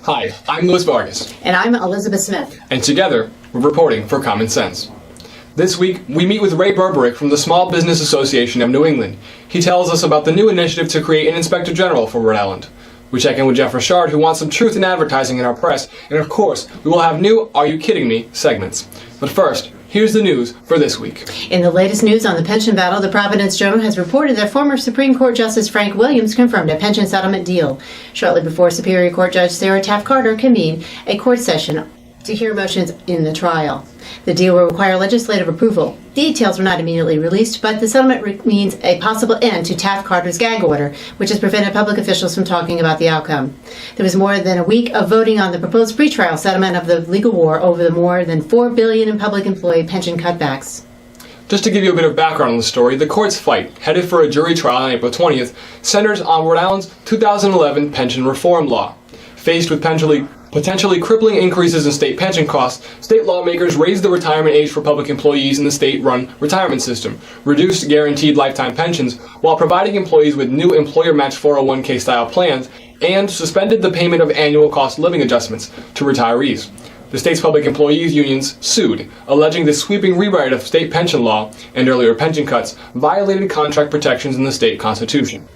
Hi, I'm Louis Vargas. And I'm Elizabeth Smith. And together, we're reporting for Common Sense. This week, we meet with Ray Berberick from the Small Business Association of New England. He tells us about the new initiative to create an Inspector General for Rhode Island. We check in with Jeff Richard, who wants some truth in advertising in our press. And of course, we will have new Are You Kidding Me segments. But first, here's the news for this week. In the latest news on the pension battle, the Providence Journal has reported that former Supreme Court Justice Frank Williams confirmed a pension settlement deal shortly before Superior Court Judge Sarah Taft Carter convened a court session to hear motions in the trial. The deal will require legislative approval. Details were not immediately released, but the settlement means a possible end to Taft Carter's gag order, which has prevented public officials from talking about the outcome. There was more than a week of voting on the proposed pretrial settlement of the legal war over the more than $4 billion in public employee pension cutbacks. Just to give you a bit of background on the story, the court's fight, headed for a jury trial on April 20th, centers on Rhode Island's 2011 pension reform law. Faced with potentially crippling increases in state pension costs, state lawmakers raised the retirement age for public employees in the state-run retirement system, reduced guaranteed lifetime pensions while providing employees with new employer-matched 401k-style plans, and suspended the payment of annual cost living adjustments to retirees. The state's public employees unions sued, alleging the sweeping rewrite of state pension law and earlier pension cuts violated contract protections in the state constitution.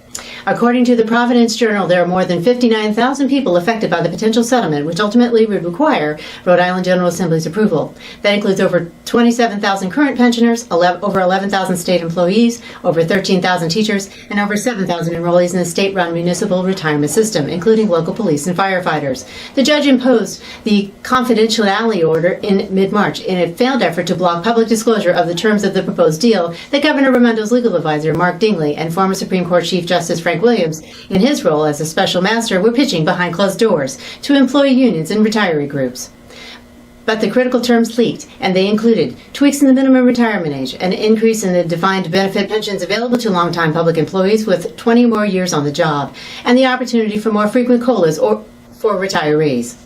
According to the Providence Journal, there are more than 59,000 people affected by the potential settlement, which ultimately would require Rhode Island General Assembly's approval. That includes over 27,000 current pensioners, over 11,000 state employees, over 13,000 teachers, and over 7,000 enrollees in the state-run municipal retirement system, including local police and firefighters. The judge imposed the confidentiality order in mid-March in a failed effort to block public disclosure of the terms of the proposed deal that Governor Raimondo's legal advisor, Mark Dingley, and former Supreme Court Chief Justice Frank Williams, in his role as a special master, were pitching behind closed doors to employee unions and retiree groups. But the critical terms leaked, and they included tweaks in the minimum retirement age, an increase in the defined benefit pensions available to longtime public employees with 20 more years on the job, and the opportunity for more frequent COLAs for retirees.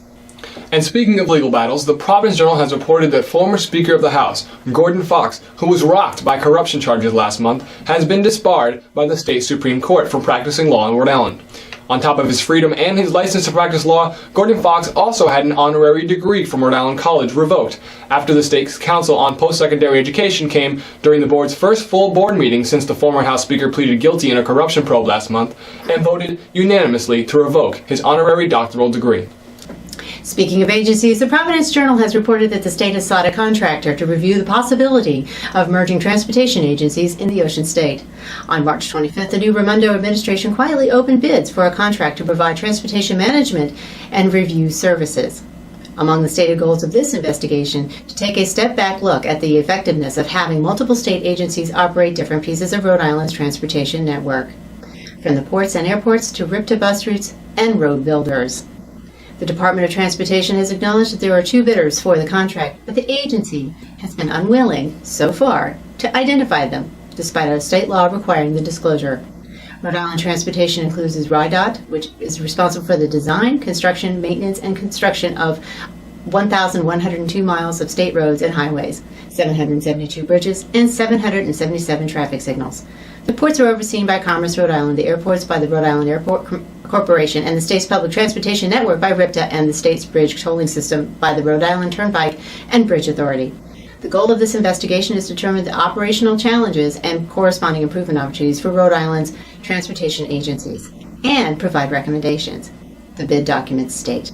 And speaking of legal battles, the Providence Journal has reported that former Speaker of the House, Gordon Fox, who was rocked by corruption charges last month, has been disbarred by the state Supreme Court from practicing law in Rhode Island. On top of his freedom and his license to practice law, Gordon Fox also had an honorary degree from Rhode Island College revoked after the state's Council on Post-Secondary Education came during the board's first full board meeting since the former House Speaker pleaded guilty in a corruption probe last month and voted unanimously to revoke his honorary doctoral degree. Speaking of agencies, the Providence Journal has reported that the state has sought a contractor to review the possibility of merging transportation agencies in the Ocean State. On March 25th, the new Raimondo administration quietly opened bids for a contract to provide transportation management and review services. Among the stated goals of this investigation, to take a step-back look at the effectiveness of having multiple state agencies operate different pieces of Rhode Island's transportation network, from the ports and airports to RIPTA bus routes and road builders. The Department of Transportation has acknowledged that there are two bidders for the contract, but the agency has been unwilling, so far, to identify them, despite a state law requiring the disclosure. Rhode Island Transportation includes RIDOT, which is responsible for the design, construction, maintenance, and construction of 1,102 miles of state roads and highways, 772 bridges, and 777 traffic signals. The ports are overseen by Commerce Rhode Island, the airports by the Rhode Island Airport Corporation, and the state's public transportation network by RIPTA, and the state's bridge tolling system by the Rhode Island Turnpike and Bridge Authority. The goal of this investigation is to determine the operational challenges and corresponding improvement opportunities for Rhode Island's transportation agencies, and provide recommendations. The bid documents state.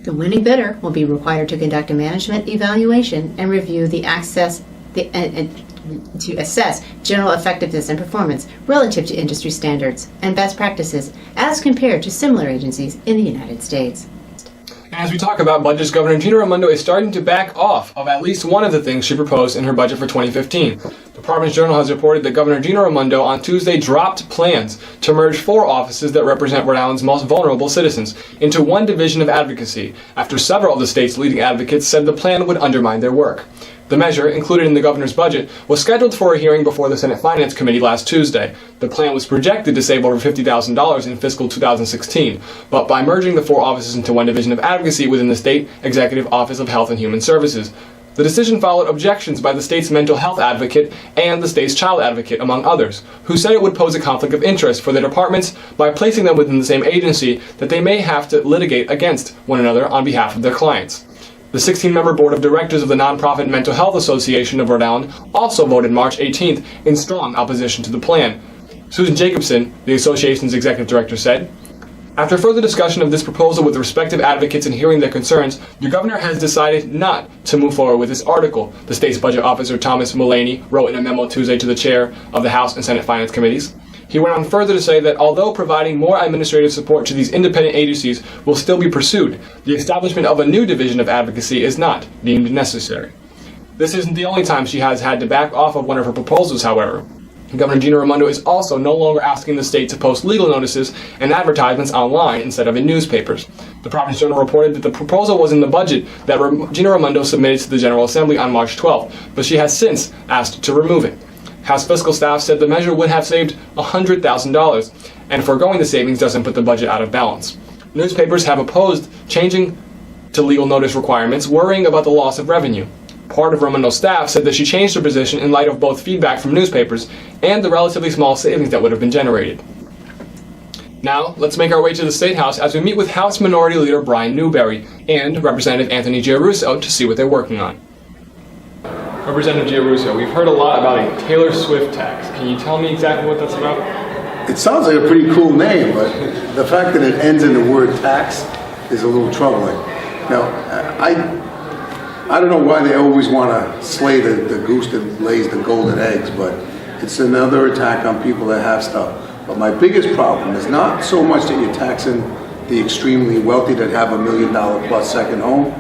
The winning bidder will be required to conduct a management evaluation and review to assess general effectiveness and performance relative to industry standards and best practices as compared to similar agencies in the United States. As we talk about budgets, Governor Gina Raimondo is starting to back off of at least one of the things she proposed in her budget for 2015. The Providence Journal has reported that Governor Gina Raimondo on Tuesday dropped plans to merge 4 offices that represent Rhode Island's most vulnerable citizens into one division of advocacy, after several of the state's leading advocates said the plan would undermine their work. The measure, included in the governor's budget, was scheduled for a hearing before the Senate Finance Committee last Tuesday. The plan was projected to save over $50,000 in fiscal 2016, but by merging the 4 offices into one division of advocacy within the State Executive Office of Health and Human Services, The decision followed objections by the state's mental health advocate and the state's child advocate, among others, who said it would pose a conflict of interest for the departments by placing them within the same agency that they may have to litigate against one another on behalf of their clients. The 16-member board of directors of the nonprofit Mental Health Association of Rhode Island also voted March 18th in strong opposition to the plan. Susan Jacobson, the association's executive director, said, "After further discussion of this proposal with respective advocates and hearing their concerns, the governor has decided not to move forward with this article," the state's budget officer Thomas Mullaney wrote in a memo Tuesday to the chair of the House and Senate Finance Committees. He went on further to say that although providing more administrative support to these independent agencies will still be pursued, the establishment of a new division of advocacy is not deemed necessary. This isn't the only time she has had to back off of one of her proposals, however. Governor Gina Raimondo is also no longer asking the state to post legal notices and advertisements online instead of in newspapers. The Providence Journal reported that the proposal was in the budget that Gina Raimondo submitted to the General Assembly on March 12th, but she has since asked to remove it. House fiscal staff said the measure would have saved $100,000, and foregoing the savings doesn't put the budget out of balance. Newspapers have opposed changing to legal notice requirements, worrying about the loss of revenue. Part of Raimondo's staff said that she changed her position in light of both feedback from newspapers and the relatively small savings that would have been generated. Now, let's make our way to the State House as we meet with House Minority Leader Brian Newberry and Representative Anthony Giarrusso to see what they're working on. Representative Giarrusso, we've heard a lot about a Taylor Swift tax. Can you tell me exactly what that's about? It sounds like a pretty cool name, but the fact that it ends in the word tax is a little troubling. Now, I don't know why they always want to slay the goose that lays the golden eggs, but it's another attack on people that have stuff. But my biggest problem is not so much that you're taxing the extremely wealthy that have $1 million plus second home.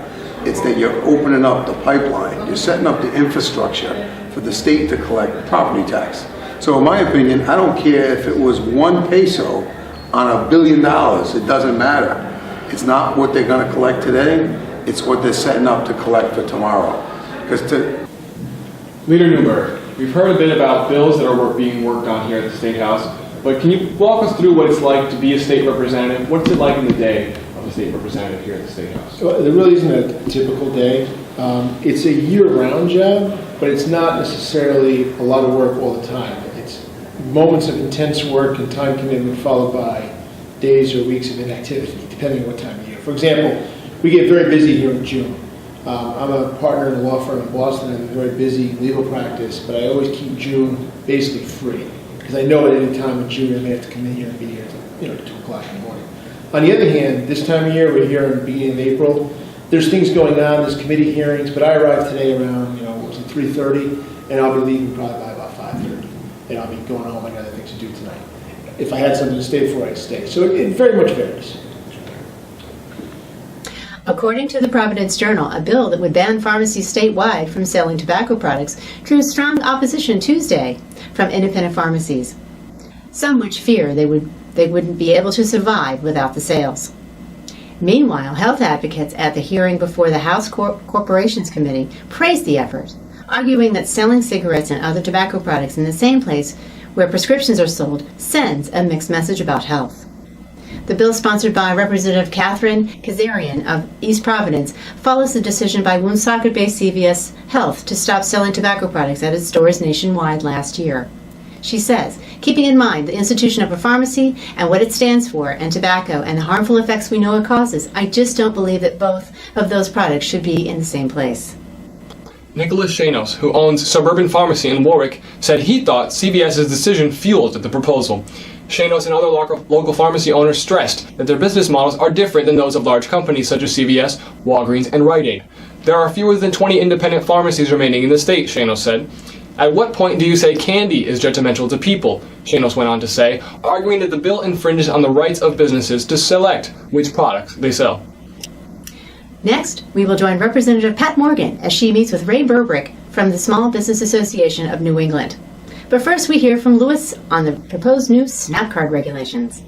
It's that you're opening up the pipeline. You're setting up the infrastructure for the state to collect property tax. So in my opinion, I don't care if it was 1 peso on $1 billion. It doesn't matter. It's not what they're going to collect today. It's what they're setting up to collect for tomorrow. Leader Newberry, we've heard a bit about bills that are being worked on here at the State House, but can you walk us through what it's like to be a state representative? What's it like in the day of a state representative here at the State House? Well, there really isn't a typical day. It's a year-round job, but it's not necessarily a lot of work all the time. It's moments of intense work and time commitment followed by days or weeks of inactivity, depending on what time of year. For example, we get very busy here in June. I'm a partner in a law firm in Boston. I have a very busy legal practice, but I always keep June basically free because I know at any time in June I may have to come in here and be here till 2 o'clock in the morning. On the other hand, this time of year, we're here in the beginning of April. There's things going on. There's committee hearings, but I arrived today around 3:30, and I'll be leaving probably by about 5:30, and I'll be going home. I got other things to do tonight. If I had something to stay for, I'd stay. So it very much varies. According to the Providence Journal, a bill that would ban pharmacies statewide from selling tobacco products drew strong opposition Tuesday from independent pharmacies. Some which fear they wouldn't be able to survive without the sales. Meanwhile, health advocates at the hearing before the House Corporations Committee praised the effort, arguing that selling cigarettes and other tobacco products in the same place where prescriptions are sold sends a mixed message about health. The bill, sponsored by Representative Catherine Kazarian of East Providence, follows the decision by Woonsocket-based CVS Health to stop selling tobacco products at its stores nationwide last year. She says, keeping in mind the institution of a pharmacy and what it stands for, and tobacco and the harmful effects we know it causes, I just don't believe that both of those products should be in the same place. Nicholas Shanos, who owns Suburban Pharmacy in Warwick, said he thought CVS's decision fueled the proposal. Shanos and other local pharmacy owners stressed that their business models are different than those of large companies such as CVS, Walgreens, and Rite Aid. There are fewer than 20 independent pharmacies remaining in the state, Shanos said. At what point do you say candy is detrimental to people? Shanos went on to say, arguing that the bill infringes on the rights of businesses to select which products they sell. Next, we will join Representative Pat Morgan as she meets with Ray Burbrick from the Small Business Association of New England. But first, we hear from Lewis on the proposed new SNAP card regulations.